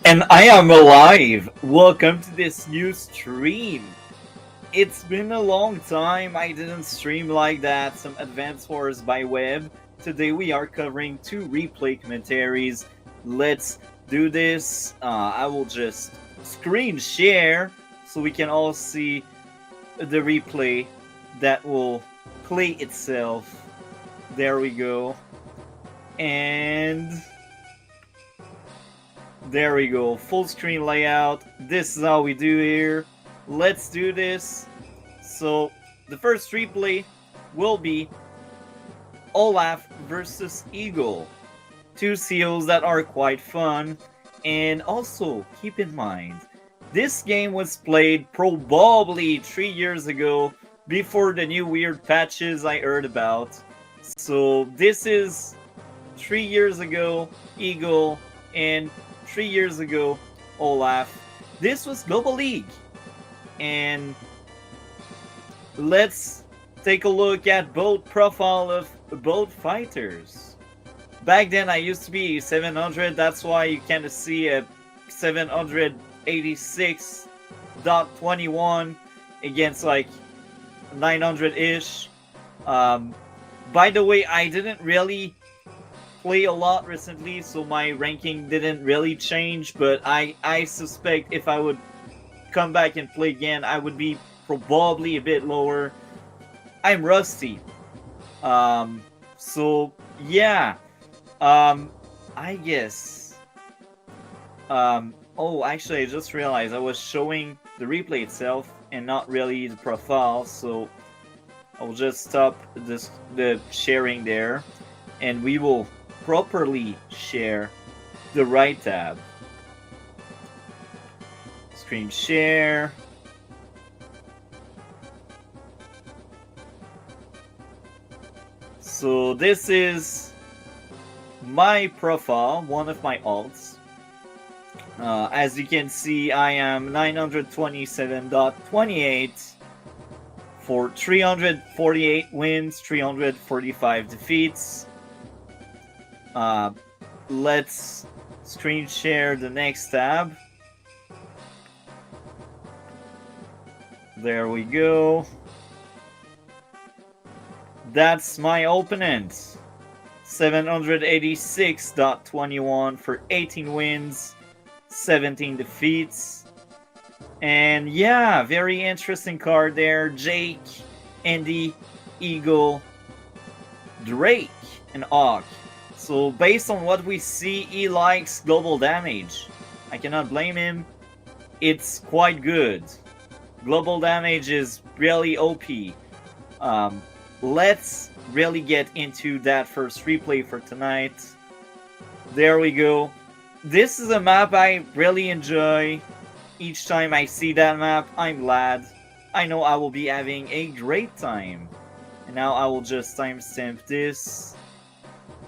And I am alive! Welcome to this new stream! It's been a long time I didn't stream like that, some Advanced Wars by web. Today we are covering two replay commentaries. Let's do this. I will just screen share so we can all see the replay that will play itself. There we go. And there we go, full screen layout. This is how we do here. Let's do this. So the first replay will be Olaf versus Eagle. Two COs that are quite fun. And also keep in mind, this game was played probably 3 years ago before the new weird patches I heard about. So this is 3 years ago, Eagle, and 3 years ago, Olaf. This was Global League. And let's take a look at both profile of both fighters. Back then I used to be 700, that's why you kind of see a 786.21 against like 900-ish. By the way, I didn't really play a lot recently, so my ranking didn't really change, but I suspect if I would come back and play again, I would be probably a bit lower. I'm rusty. So yeah. I guess. Oh, actually, I just realized I was showing the replay itself and not really the profile, so I'll just stop the sharing there, and we will properly share the right tab. Screen share. So this is my profile, one of my alts. As you can see, I am 927.28 for 348 wins, 345 defeats. Let's screen share the next tab. There we go. That's my opponent. 786.21 for 18 wins, 17 defeats. And yeah, very interesting card there. Jake, Andy, Eagle, Drake, and Og. So based on what we see, he likes global damage. I cannot blame him. It's quite good. Global damage is really OP. Let's really get into that first replay for tonight. There we go. This is a map I really enjoy. Each time I see that map, I'm glad. I know I will be having a great time. And now I will just timestamp this.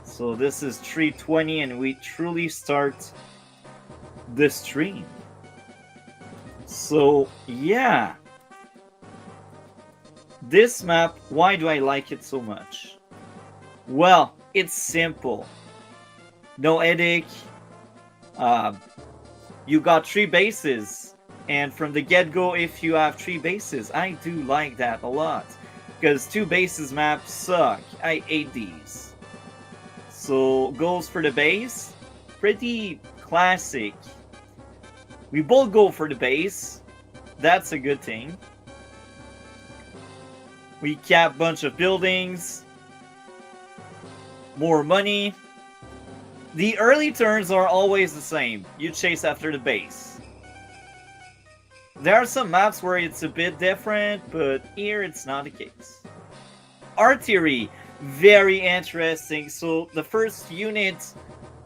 So this is 3:20 and we truly start the stream. So yeah. This map, why do I like it so much? Well, it's simple. No headache. You got 3 bases. And from the get-go, if you have 3 bases, I do like that a lot. Because 2 bases maps suck. I hate these. So, goes for the base. Pretty classic. We both go for the base. That's a good thing. We cap bunch of buildings. More money. The early turns are always the same. You chase after the base. There are some maps where it's a bit different, but here it's not the case. Artillery. Very interesting. So the first unit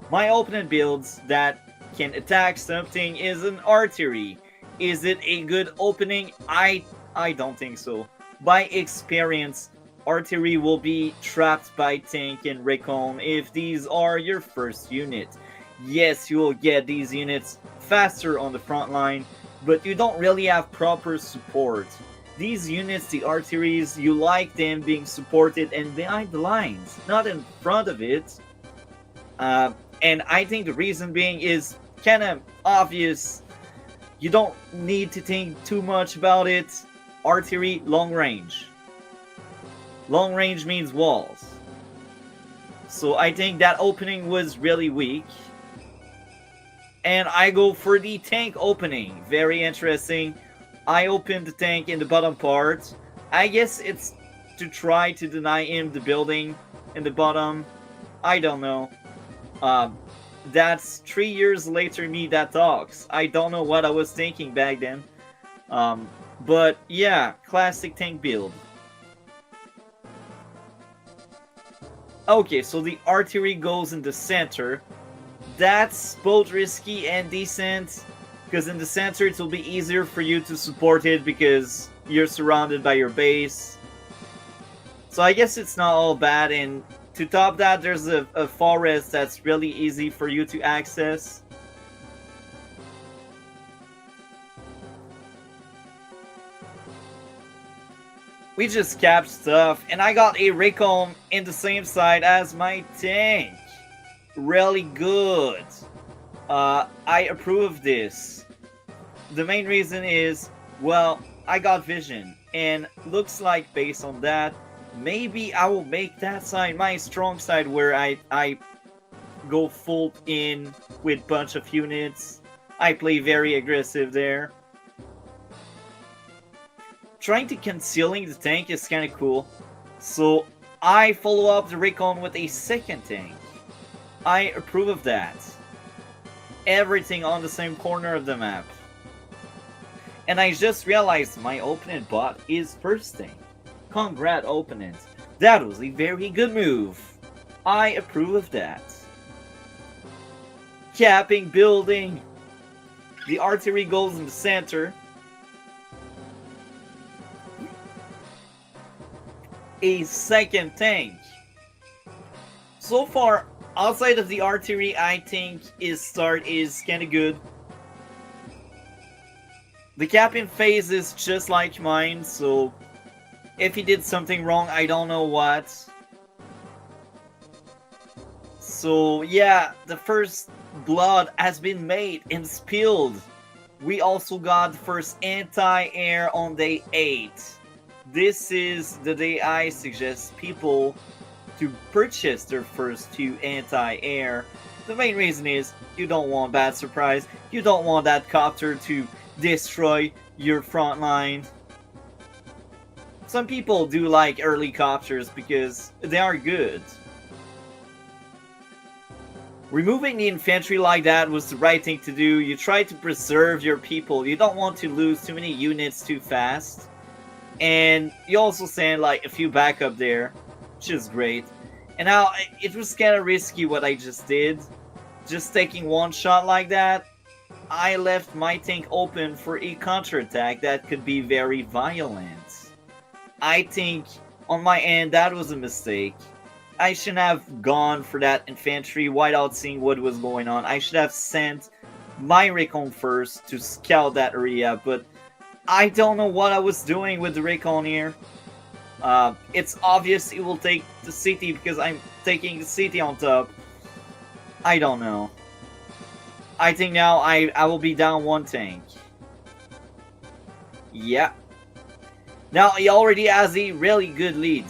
my opponent builds that can attack something is an artillery. Is it a good opening? I don't think so. By experience, artillery will be trapped by tank and recon if these are your first unit. Yes, you will get these units faster on the front line, but you don't really have proper support. These units, the artilleries, you like them being supported and behind the lines, not in front of it. And I think the reason being is kind of obvious. You don't need to think too much about it. Artillery, long range. Long range means walls. So I think that opening was really weak. And I go for the tank opening. Very interesting. I opened the tank in the bottom part. I guess it's to try to deny him the building in the bottom. I don't know. That's 3 years later me that talks. I don't know what I was thinking back then. But yeah, classic tank build. Okay, so the artillery goes in the center. That's both risky and decent, because in the center it will be easier for you to support it because you're surrounded by your base. So I guess it's not all bad, and to top that, there's a forest that's really easy for you to access. We just capped stuff, and I got a recon in the same side as my tank. Really good. I approve of this. The main reason is, well, I got vision, and looks like based on that, maybe I will make that side my strong side where I go full in with bunch of units. I play very aggressive there. Trying to concealing the tank is kind of cool. So I follow up the recon with a second tank. I approve of that. Everything on the same corner of the map. And I just realized my opponent bot is first tank. Congrats, opponent. That was a very good move. I approve of that. Capping building. The artillery goes in the center. A second tank. So far, outside of the artillery, I think his start is kinda good. The capping phase is just like mine, so if he did something wrong, I don't know what. So yeah, the first blood has been made and spilled. We also got the first anti-air on day 8. This is the day I suggest people to purchase their first 2 anti-air. The main reason is you don't want bad surprise. You don't want that copter to destroy your front line. Some people do like early copters because they are good. Removing the infantry like that was the right thing to do. You try to preserve your people. You don't want to lose too many units too fast. And you also send like a few backup there, which is great. And now it was kind of risky what I just did. Just taking one shot like that. I left my tank open for a counterattack that could be very violent. I think on my end that was a mistake. I shouldn't have gone for that infantry without seeing what was going on. I should have sent my recon first to scout that area, but I don't know what I was doing with the recon here. It's obvious it will take the city because I'm taking the city on top. I don't know. I think now I will be down 1 tank. Yeah. Now he already has a really good lead.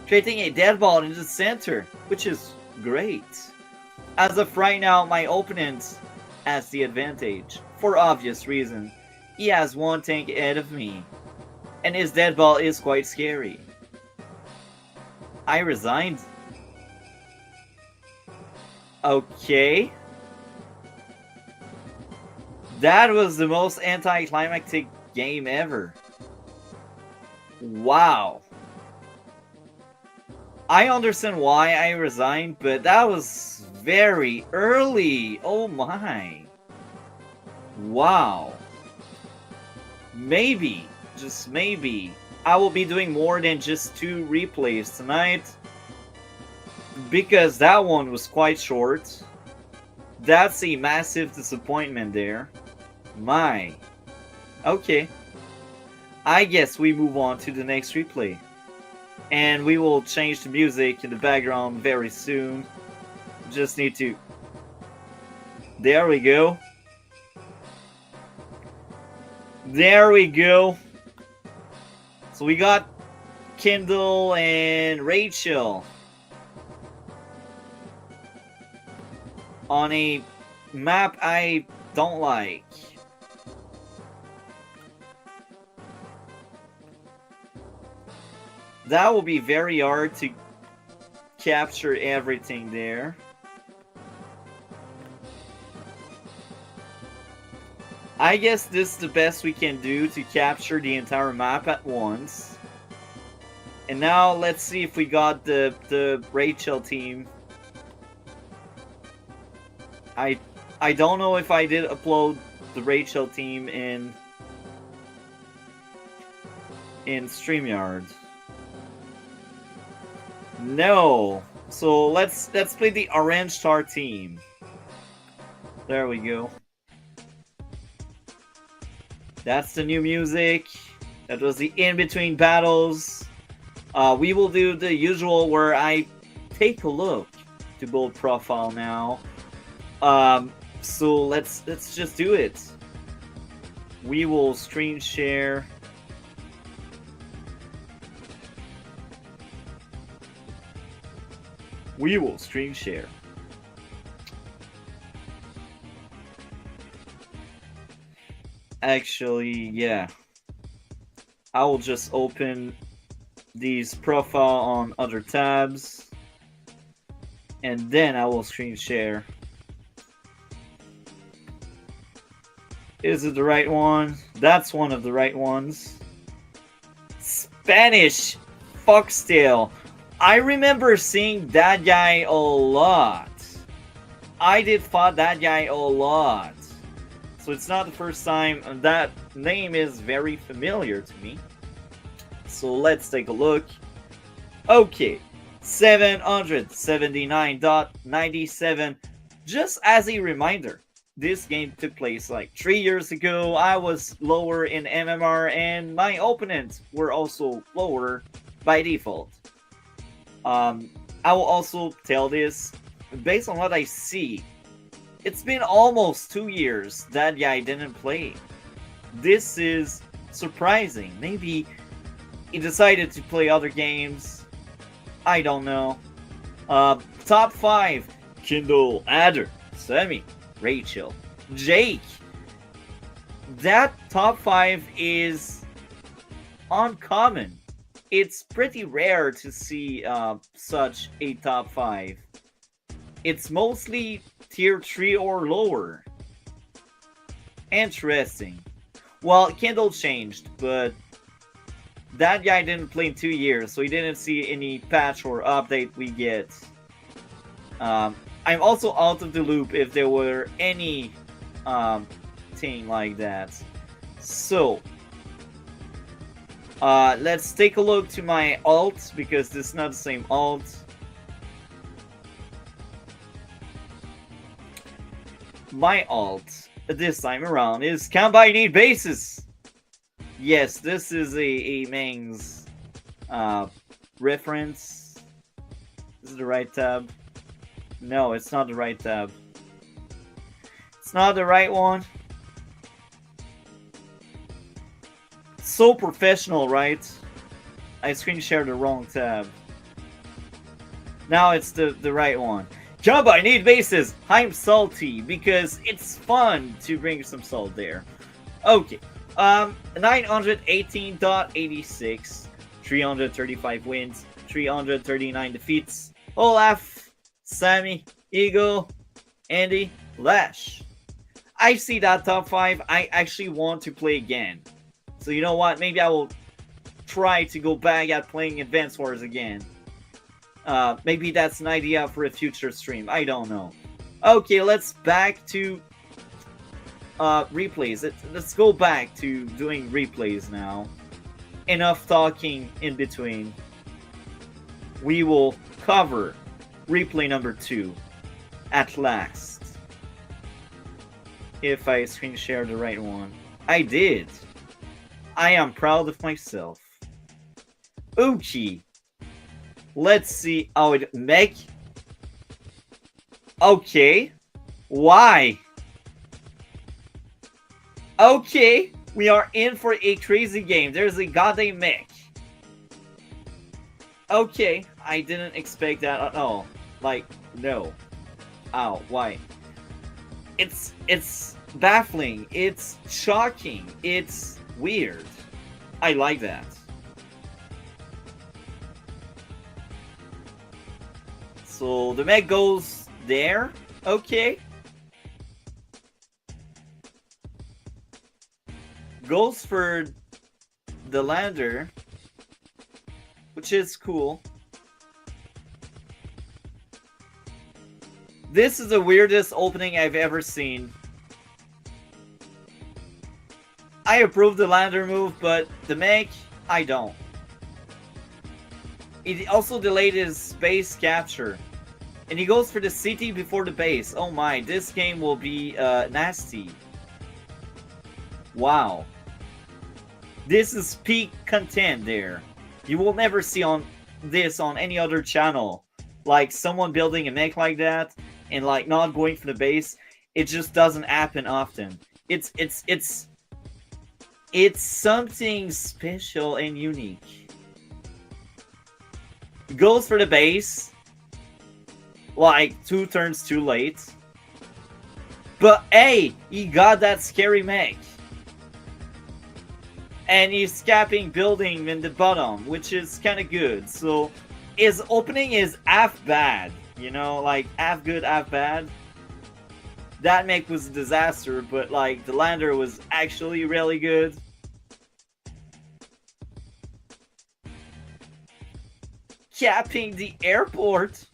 Creating a dead ball in the center, which is great. As of right now, my opponent has the advantage. For obvious reason. He has 1 tank ahead of me. And his dead ball is quite scary. I resigned. Okay. That was the most anticlimactic game ever. Wow. I understand why I resigned, but that was very early. Oh my. Wow. Maybe, just maybe, I will be doing more than just 2 replays tonight. Because that one was quite short. That's a massive disappointment there. My. Okay. I guess we move on to the next replay. And we will change the music in the background very soon. Just need to There we go. There we go. So we got Kindle and Rachel on a map I don't like. That will be very hard to capture everything there. I guess this is the best we can do to capture the entire map at once. And now let's see if we got the Rachel team. I don't know if I did upload the Rachel team in StreamYard. No. So let's play the Orange Star team. There we go. That's the new music. That was the in-between battles. We will do the usual where I take a look to build profile now. So let's just do it. We will screen share. We will screen share. Actually, yeah. I will just open these profile on other tabs. And then I will screen share. Is it the right one? That's one of the right ones. Spanish Foxtail. I remember seeing that guy a lot. I did fight that guy a lot. So it's not the first time. That name is very familiar to me. So let's take a look. Okay. 779.97. Just as a reminder, this game took place like 3 years ago. I was lower in MMR and my opponents were also lower by default. I will also tell this, based on what I see, it's been almost 2 years that guy didn't play. This is surprising. Maybe he decided to play other games. I don't know. Top 5. Kindle, Adder, Sammy, Rachel, Jake. That top 5 is uncommon. It's pretty rare to see such a top 5. It's mostly tier 3 or lower. Interesting. Well, Kindle changed, but that guy didn't play in 2 years, so he didn't see any patch or update we get. I'm also out of the loop if there were any thing like that. So, let's take a look to my alt, because this is not the same alt. My alt, this time around, is Combine Need Bases. Yes, this is a Meng's reference. This is the right tab. No, it's not the right tab. It's not the right one. So professional, right? I screen shared the wrong tab. Now it's the right one. Combine Need Bases. I'm salty because it's fun to bring some salt there. Okay. 918.86, 335 wins, 339 defeats. Olaf, Sammy, Eagle, Andy, Lash. I see that top 5. I actually want to play again. So you know what? Maybe I will try to go back at playing Advance Wars again. Maybe that's an idea for a future stream. I don't know. Okay, let's back to replays. Let's go back to doing replays now. Enough talking in between. We will cover replay number 2 at last. If I screen share the right one. I did. I am proud of myself. Okay. Let's see how it make. Okay. Why? Okay, we are in for a crazy game. There's a goddamn mech. Okay, I didn't expect that at all. Like, no. Ow, why? It's baffling. It's shocking. It's weird. I like that. So the mech goes there. Okay. Goes for the lander, which is cool. This is the weirdest opening I've ever seen. I approve the lander move, but the mech, I don't. It also delayed his base capture. And he goes for the city before the base. Oh my, this game will be nasty. Wow. This is peak content there. You will never see this on any other channel. Like someone building a mech like that and like not going for the base. It just doesn't happen often. It's something special and unique. Goes for the base. Like 2 turns too late. But hey, he got that scary mech. And he's capping building in the bottom, which is kind of good. So his opening is half bad, you know, like half good, half bad. That mech was a disaster, but like the lander was actually really good. Capping the airport.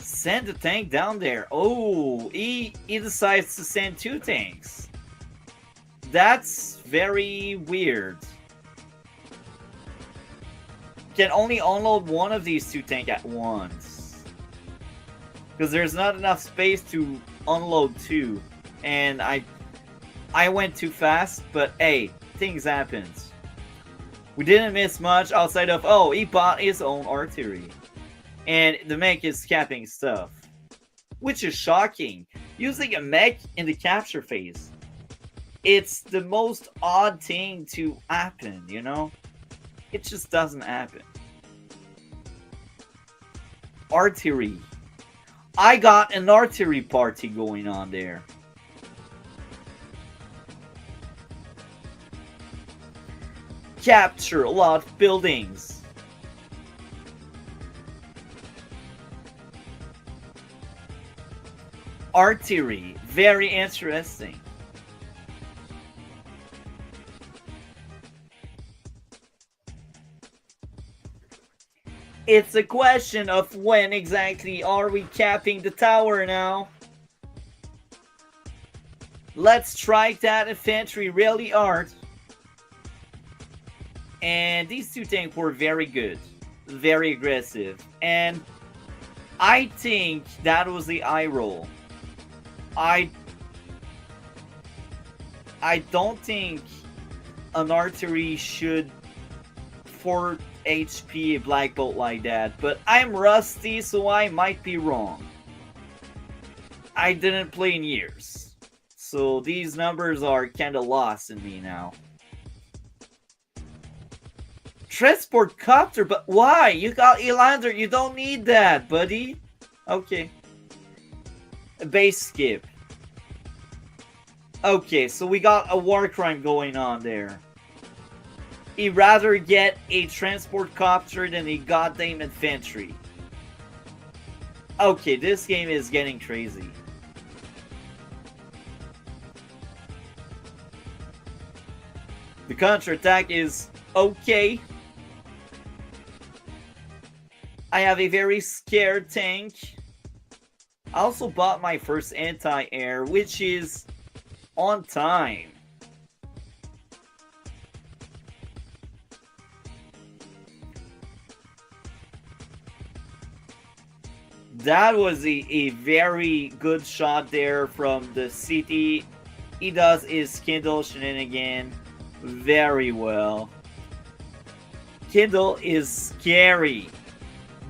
Send the tank down there. Oh, he decides to send 2 tanks. That's very weird. Can only unload one of these 2 tanks at once. Because there's not enough space to unload 2. And I went too fast, but hey, things happened. We didn't miss much outside of, oh, he bought his own artillery. And the mech is capping stuff. Which is shocking. Using a mech in the capture phase. It's the most odd thing to happen, you know? It just doesn't happen. Artillery. I got an artillery party going on there. Capture a lot of buildings. Artillery. Very interesting. It's a question of when exactly are we capping the tower now. Let's strike that infantry really hard. And these 2 tanks were very good. Very aggressive. And I think that was the eye roll. I don't think an artillery should 4 HP Black Bolt like that, but I'm rusty, so I might be wrong. I didn't play in years, so these numbers are kinda lost in me now. Transport copter, but why? You got Elander, you don't need that, buddy. Okay. A base skip. Okay, so we got a war crime going on there. He'd rather get a transport copter than a goddamn infantry. Okay, this game is getting crazy. The counterattack is okay. I have a very scared tank. I also bought my first anti-air, which is on time. That was a very good shot there from the city. He does his Kindle shenanigan very well. Kindle is scary.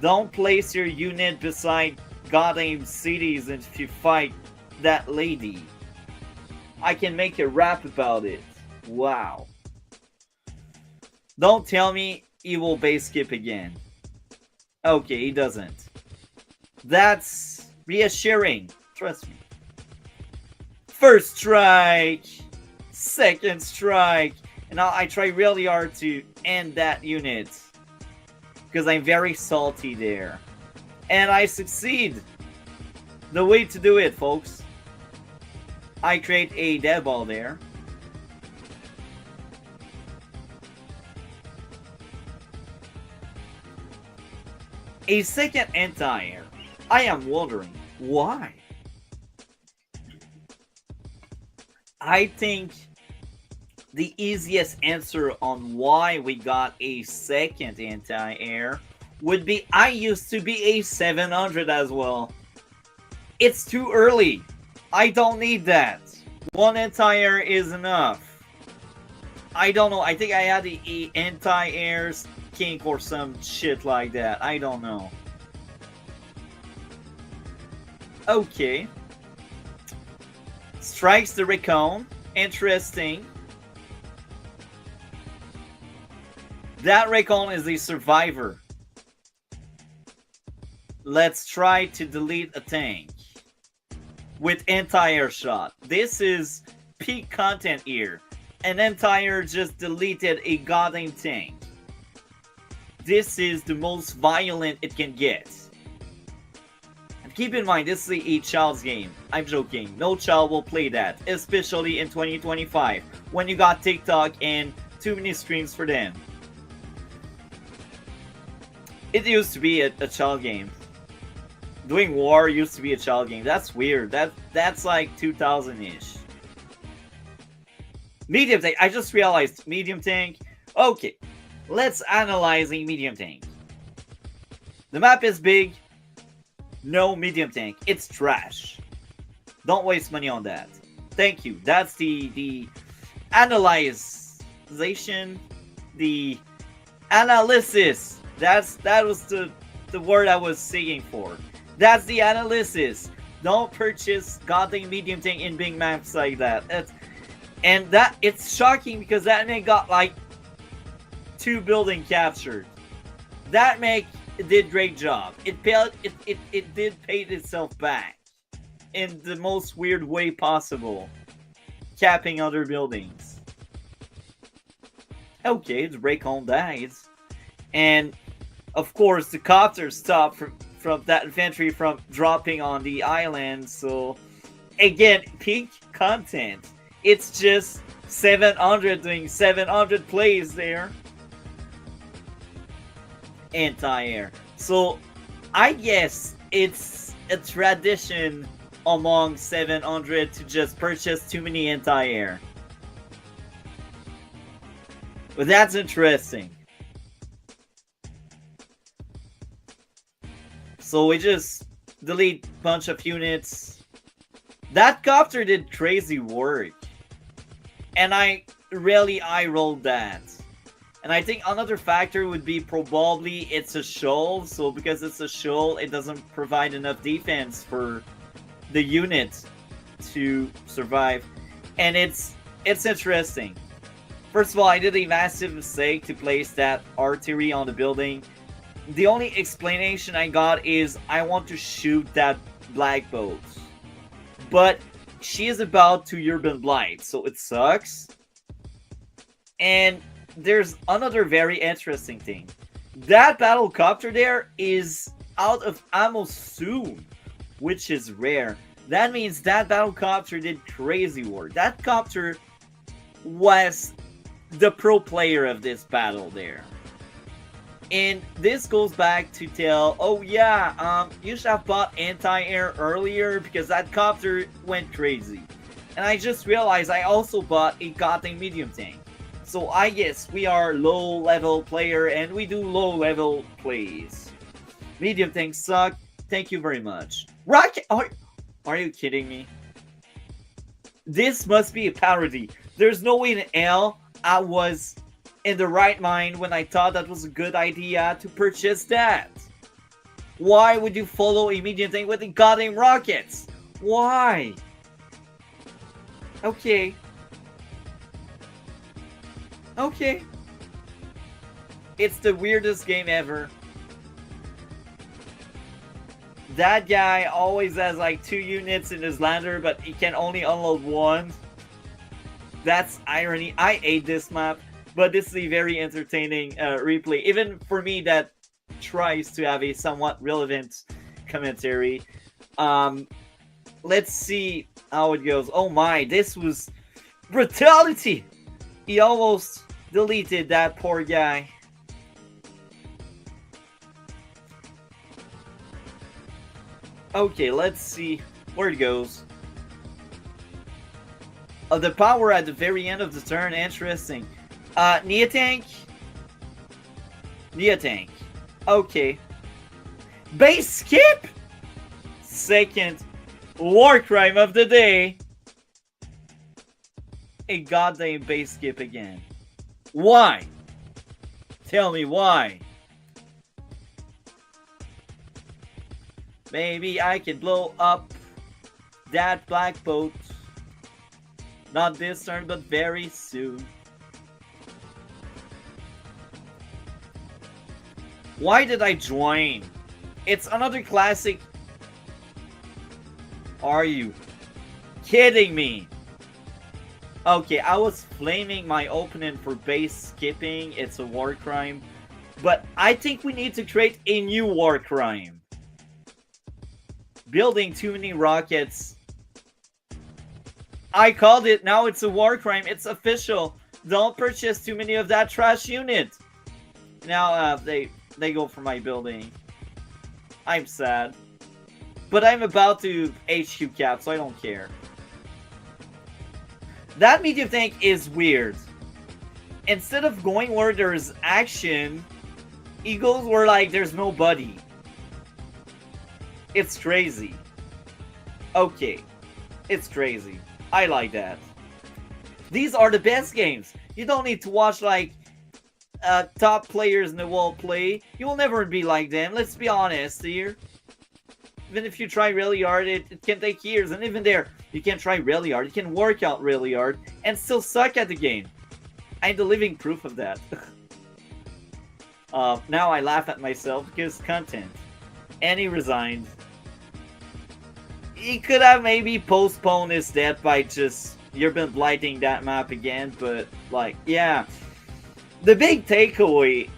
Don't place your unit beside goddamn cities if you fight that lady. I can make a rap about it. Wow. Don't tell me he will base skip again. Okay, he doesn't. That's reassuring. Trust me. First strike! Second strike! And now I try really hard to end that unit. Because I'm very salty there. And I succeed! The way to do it, folks. I create a dead ball there. A second anti-air. I am wondering why. I think the easiest answer on why we got a second anti-air would be I used to be a 700 as well. It's too early. I don't need that. One anti-air is enough. I don't know. I think I had the anti-airs kink or some shit like that. I don't know. Okay. Strikes the Recon. Interesting. That Recon is a survivor. Let's try to delete a tank with anti-air shot. This is peak content here. An anti-air just deleted a goddamn tank. This is the most violent it can get. And keep in mind, this is a child's game. I'm joking. No child will play that, especially in 2025, when you got TikTok and too many streams for them. It used to be a child game. Doing war used to be a child game. That's weird. That's like 2000-ish. Medium tank. I just realized medium tank. Okay. Let's analyze a medium tank. The map is big. No medium tank. It's trash. Don't waste money on that. Thank you. That's the analyzation. The analysis. That was the word I was seeking for. That's the analysis. Don't purchase goddamn medium tank in big maps like that. It's shocking because that man got like 2 building captured. That make did great job. It did pay itself back in the most weird way possible, capping other buildings. Okay, the Recon dies, and of course the copter stopped from that infantry from dropping on the island. So again, peak content. It's just 700 doing 700 plays there. Anti-air. So I guess it's a tradition among 700 to just purchase too many anti-air. But that's interesting. So we just delete a bunch of units. That copter did crazy work. And I really eye-rolled that. And I think another factor would be probably it's a shoal. So because it's a shoal, it doesn't provide enough defense for the unit to survive. And it's interesting. First of all, I did a massive mistake to place that artillery on the building. The only explanation I got is I want to shoot that black boat. But she is about to Urban Blight, so it sucks. And there's another very interesting thing. That battlecopter there is out of ammo soon, which is rare. That means that battlecopter did crazy work. That copter was the pro player of this battle there. And this goes back to tell, oh yeah, you should have bought anti-air earlier because that copter went crazy. And I just realized I also bought a goddamn medium tank. So I guess we are low level player and we do low level plays. Medium tanks suck. Thank you very much. Rocket, are you kidding me? This must be a parody. There's no way in hell I was in the right mind when I thought that was a good idea to purchase that. Why would you follow a medium tank with the goddamn rockets? Why? Okay. Okay. It's the weirdest game ever. That guy always has like 2 units in his lander, but he can only unload 1. That's irony. I hate this map, but this is a very entertaining replay. Even for me that tries to have a somewhat relevant commentary. Let's see how it goes. Oh my, this was brutality! He almost deleted that poor guy. Okay, let's see where it goes. The power at the very end of the turn, interesting. Nia tank? Nia tank. Okay. Base skip? Second war crime of the day. A goddamn base skip again. Why? Tell me why. Maybe I can blow up that black boat. Not this turn, but very soon. Why did I join? It's another classic. Are you kidding me? Okay, I was flaming my opponent for base skipping. It's a war crime. But I think we need to create a new war crime. Building too many rockets. I called it. Now it's a war crime. It's official. Don't purchase too many of that trash unit. Now they go for my building. I'm sad. But I'm about to HQ cap, so I don't care. That medium tank is weird. Instead of going where there's action, he goes where like there's nobody. It's crazy. Okay. It's crazy. I like that. These are the best games. You don't need to watch like top players in the world play. You will never be like them. Let's be honest here. Even if you try really hard, it can take years. And even there, you can try really hard. You can work out really hard and still suck at the game. I'm the living proof of that. Now I laugh at myself because content. And he resigned. He could have maybe postponed his death by just... You've been blighting that map again, but like, yeah. The big takeaway,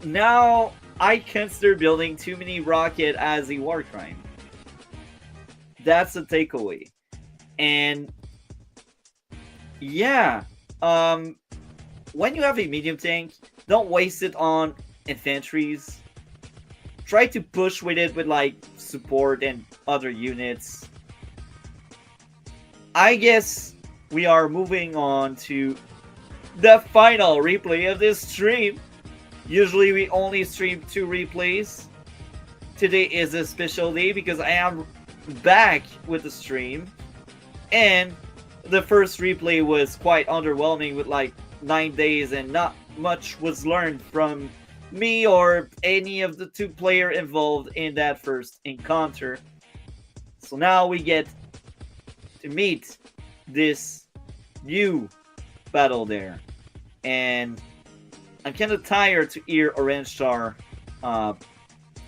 now I consider building too many rocket as a war crime. That's the takeaway. And yeah, when you have a medium tank, don't waste it on infantries. Try to push with it with like support and other units. I guess we are moving on to the final replay of this stream. Usually we only stream 2 replays. Today is a special day because I am back with the stream. And the first replay was quite underwhelming with like 9 days and not much was learned from me or any of the 2 players involved in that first encounter. So now we get to meet this new battle there. And I'm kind of tired to hear Orange Star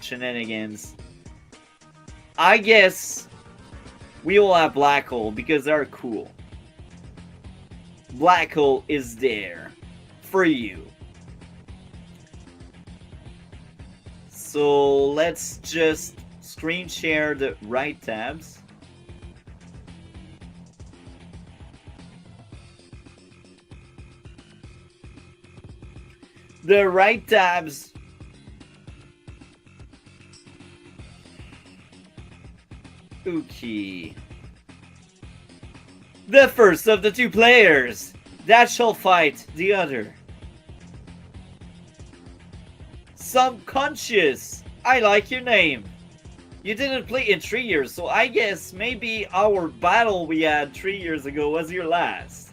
shenanigans. I guess we will have Black Hole because they're cool. Black Hole is there for you. So let's just screen share the right tabs. The right tabs. Okay. The first of the 2 players that shall fight the other. Subconscious. I like your name. You didn't play in 3 years, so I guess maybe our battle we had 3 years ago was your last.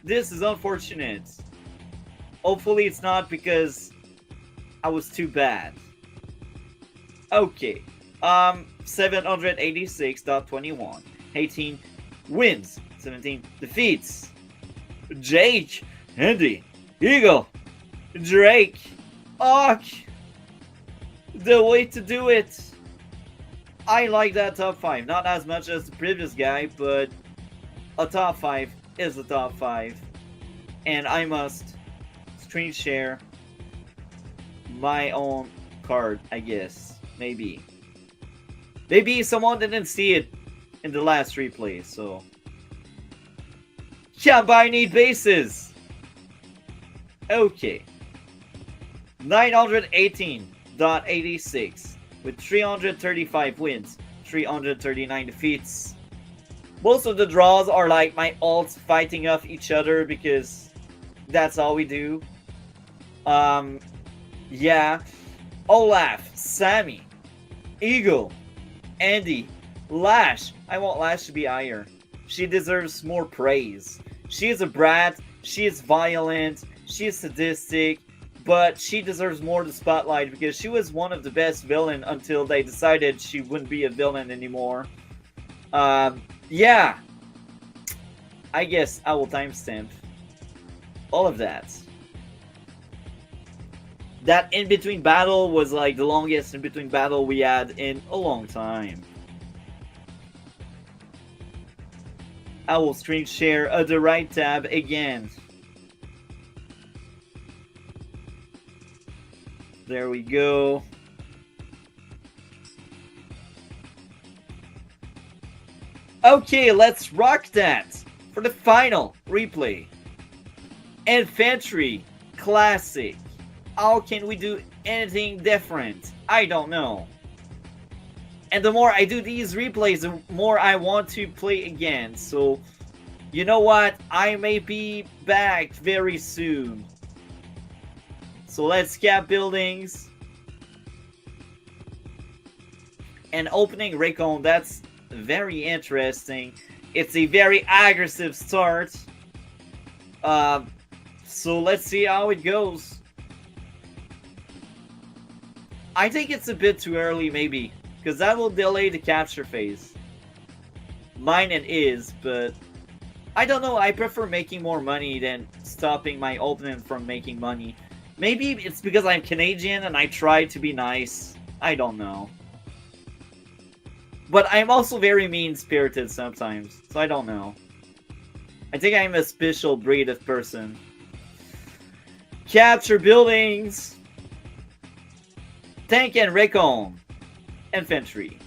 This is unfortunate. Hopefully it's not because I was too bad. Okay. 786.21. 18 wins. 17 defeats. Jake, Andy, Eagle, Drake, Ock. The way to do it. I like that top 5. Not as much as the previous guy, but a top 5 is a top 5. And I must screen share my own card, I guess. Maybe. Maybe someone didn't see it in the last replay, so. Combining bases! Okay. 918.86 with 335 wins, 339 defeats. Most of the draws are like my alts fighting off each other because that's all we do. Yeah. Olaf, Sammy, Eagle, Andy, Lash. I want Lash to be higher. She deserves more praise. She is a brat, she is violent, she is sadistic, but she deserves more the spotlight because she was one of the best villains until they decided she wouldn't be a villain anymore. Yeah. I guess I will timestamp all of that. That in-between battle was like the longest in-between battle we had in a long time. I will screen share the right tab again. There we go. Okay, let's rock that for the final replay. Infantry Classic. How can we do anything different? I don't know. And the more I do these replays, the more I want to play again. So, you know what? I may be back very soon. So let's cap buildings. And opening Recon, that's very interesting. It's a very aggressive start. So let's see how it goes. I think it's a bit too early, maybe, because that will delay the capture phase. Mine it is, but I don't know. I prefer making more money than stopping my opponent from making money. Maybe it's because I'm Canadian and I try to be nice. I don't know. But I'm also very mean-spirited sometimes, so I don't know. I think I'm a special breed of person. Capture buildings! Tank and Recon. Infantry.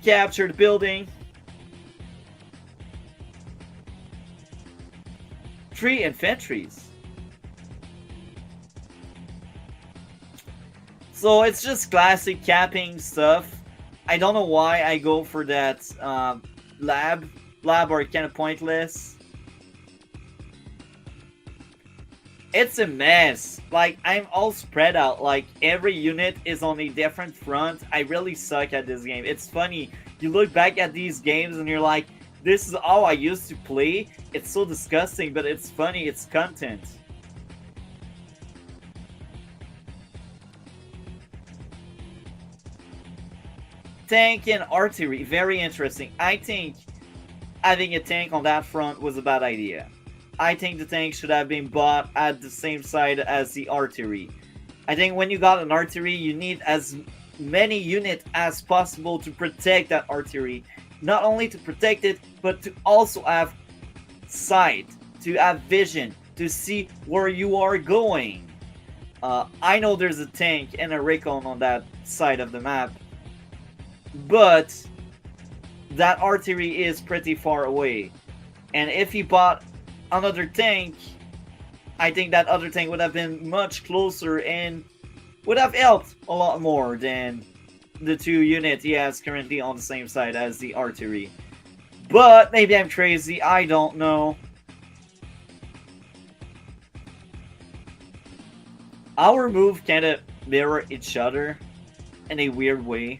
Capture the building. 3 infantries. So it's just classic capping stuff. I don't know why I go for that lab. Lab are kind of pointless. It's a mess. Like, I'm all spread out. Like, every unit is on a different front. I really suck at this game. It's funny. You look back at these games and you're like, this is how I used to play. It's so disgusting, but it's funny. It's content. Tank and artillery. Very interesting. I think having a tank on that front was a bad idea. I think the tank should have been bought at the same side as the artillery. I think when you got an artillery, you need as many units as possible to protect that artillery. Not only to protect it, but to also have sight, to have vision, to see where you are going. I know there's a tank and a recon on that side of the map, but that artillery is pretty far away. And if he bought another tank, I think that other tank would have been much closer and would have helped a lot more than the 2 units he has currently on the same side as the artillery. But maybe I'm crazy, I don't know. Our move kind of mirror each other in a weird way.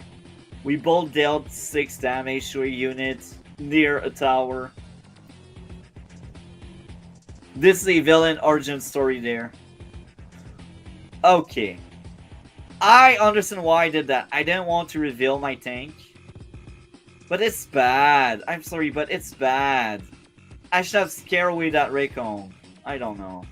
We both dealt 6 damage to a unit near a tower. This is a villain origin story there. Okay. I understand why I did that. I didn't want to reveal my tank. But it's bad. I'm sorry, but it's bad. I should have scared away that Raycon. I don't know.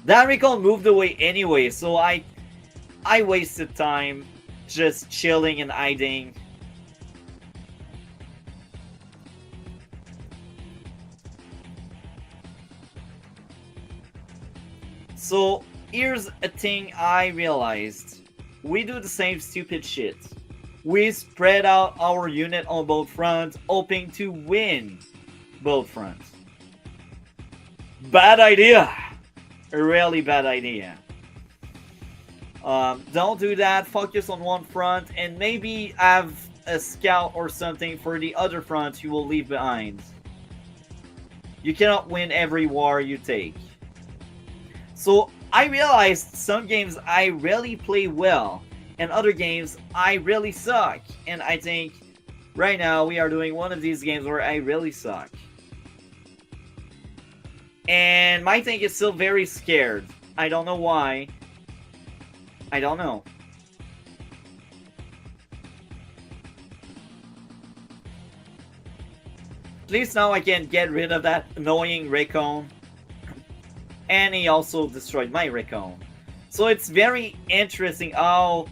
That Raycon moved away anyway, so I wasted time just chilling and hiding. So here's a thing I realized. We do the same stupid shit. We spread out our unit on both fronts, hoping to win both fronts. Bad idea. A really bad idea. Don't do that. Focus on one front and maybe have a scout or something for the other front you will leave behind. You cannot win every war you take. So I realized some games I really play well, and other games I really suck. And I think right now we are doing one of these games where I really suck. And my tank is still very scared. I don't know why. I don't know. At least now I can get rid of that annoying Raycon. And he also destroyed my Raycon. So it's very interesting how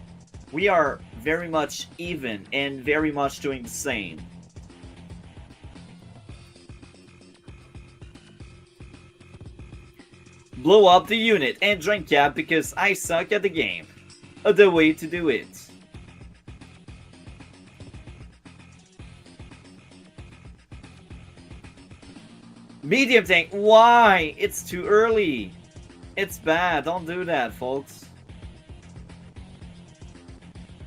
we are very much even and very much doing the same. Blow up the unit and join cap because I suck at the game. The way to do it. Medium tank, why? It's too early. It's bad, don't do that, folks.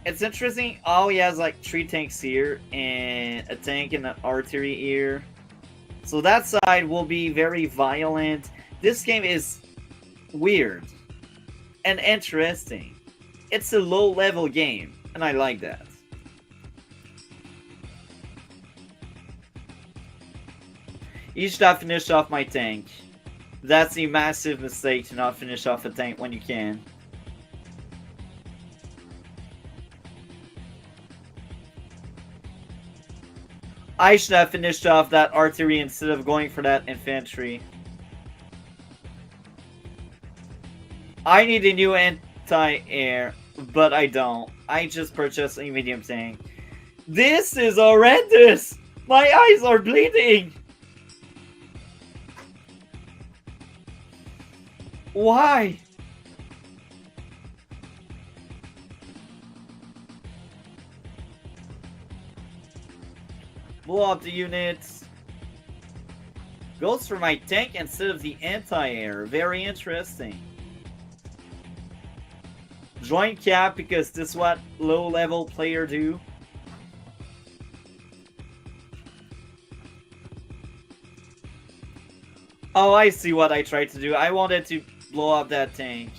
It's interesting how he has like 3 tanks here and a tank and an artillery here. So that side will be very violent. This game is weird and interesting. It's a low level game and I like that. You should have finished off my tank. That's a massive mistake to not finish off a tank when you can. I should have finished off that artillery instead of going for that infantry. I need a new anti-air, but I don't. I just purchased a medium tank. This is horrendous! My eyes are bleeding! Why? Blow up the units. Goes for my tank instead of the anti-air. Very interesting. Join cap because this is what low level player do. Oh, I see what I tried to do. I wanted to blow up that tank.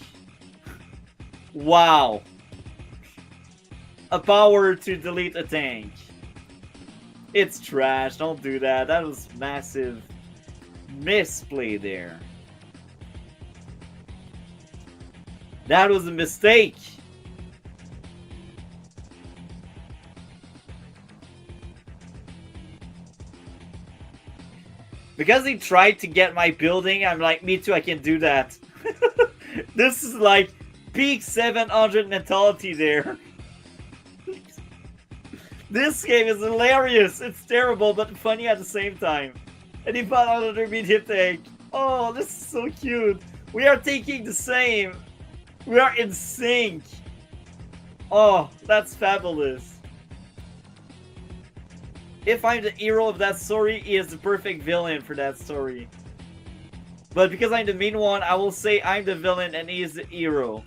Wow. A power to delete a tank. It's trash. Don't do that. That was massive misplay there. That was a mistake. Because he tried to get my building, I'm like, me too, I can do that. This is like peak 700 mentality there. This game is hilarious. It's terrible, but funny at the same time. And he bought another medium tank. Oh, this is so cute. We are taking the same. We are in sync. Oh, that's fabulous. If I'm the hero of that story, he is the perfect villain for that story. But because I'm the mean one, I will say I'm the villain and he is the hero.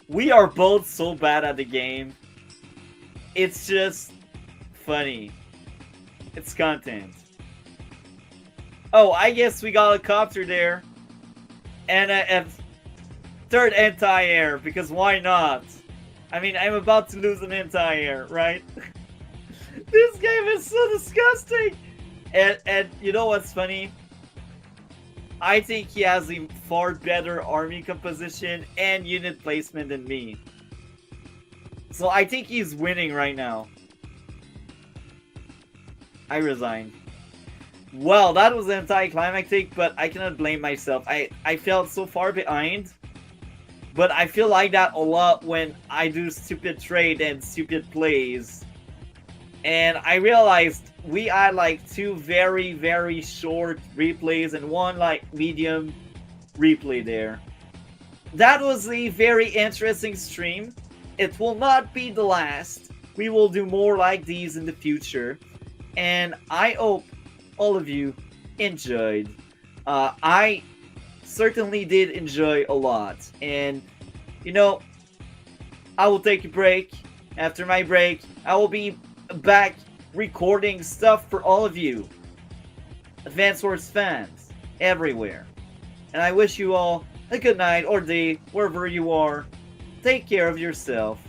We are both so bad at the game. It's just funny. It's content. Oh, I guess we got a copter there. And a third anti-air, because why not? I mean, I'm about to lose an anti-air, right? This game is so disgusting! And you know what's funny? I think he has a far better army composition and unit placement than me. So I think he's winning right now. I resign. Well, that was anticlimactic, but I cannot blame myself. I felt so far behind. But I feel like that a lot when I do stupid trade and stupid plays. And I realized we had like two very, very short replays and one like medium replay there. That was a very interesting stream. It will not be the last. We will do more like these in the future. And I hope all of you enjoyed. I certainly did enjoy a lot. And, you know, I will take a break. After my break, I will be back recording stuff for all of you. Advance Wars fans everywhere. And I wish you all a good night or day, wherever you are. Take care of yourself.